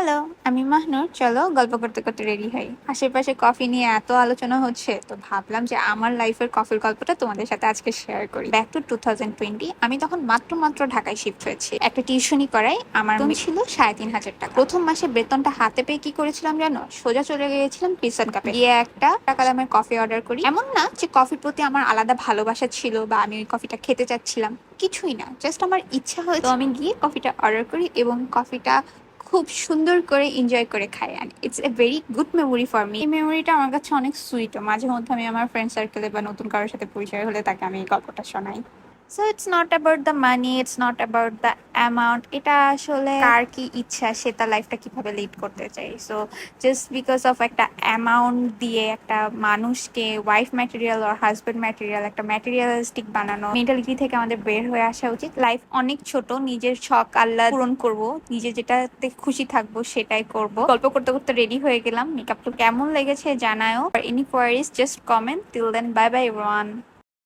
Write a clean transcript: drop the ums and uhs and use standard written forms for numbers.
Hello, আমি মাহনুর। চলো গল্প করতে করতে রেডি হই। আশেপাশে কফি নিয়ে এত আলোচনা হচ্ছে, তো ভাবলাম যে আমার লাইফের কফির গল্পটা তোমাদের সাথে আজকে শেয়ার করি। Back to 2020। আমি তখন মাত্র মাত্র ঢাকায় শিফট হয়েছি। একটা টিউশনি করাই আমার বেতন ছিল 3,500 টাকা। প্রথম মাসে বেতনটা হাতে পেয়ে কি করেছিলাম জানো? সোজা চলে গিয়েছিলাম ক্রিসেন্ট কাপে গিয়ে একটা টাকা দামের কফি অর্ডার করি। এমন না যে কফির প্রতি আমার আলাদা ভালোবাসা ছিল বা আমি ওই কফিটা খেতে চাচ্ছিলাম, কিছুই না, জাস্ট আমার ইচ্ছা হয়েছে। তো আমি গিয়ে কফিটা অর্ডার করি এবং কফিটা খুব সুন্দর করে এনজয় করে খাই। And it's a very good memory for me. এই মেমোরিটা আমার কাছে অনেক সুইট। মাঝে মধ্যে আমি আমার ফ্রেন্ড সার্কেলে বা নতুন কারোর সাথে পরিচয় হলে তাকে আমি এই গল্পটা শোনাই। So it's not about the money, it's not about the amount. এটা আসলে কার কি ইচ্ছা, সে তার লাইফটা কিভাবে লিড করতে চাই। সো জাস্ট বিকজ অফ একটা অ্যামাউন্ট দিয়ে একটা মানুষকে ওয়াইফ ম্যাটেরিয়াল আর হাজব্যান্ড ম্যাটেরিয়াল, একটা ম্যাটেরিয়ালিস্টিক বানানো মেন্টালিটি থেকে আমাদের বের হয়ে আসা উচিত। লাইফ অনেক ছোট, নিজের শখ আহ্লাদ পূরণ করব, নিজে যেটাতে খুশি থাকবো সেটাই করব। গল্প করতে করতে রেডি হয়ে গেলাম। মেকআপ তো কেমন লেগেছে জানাও। Any queries just comment. Till then, bye bye everyone.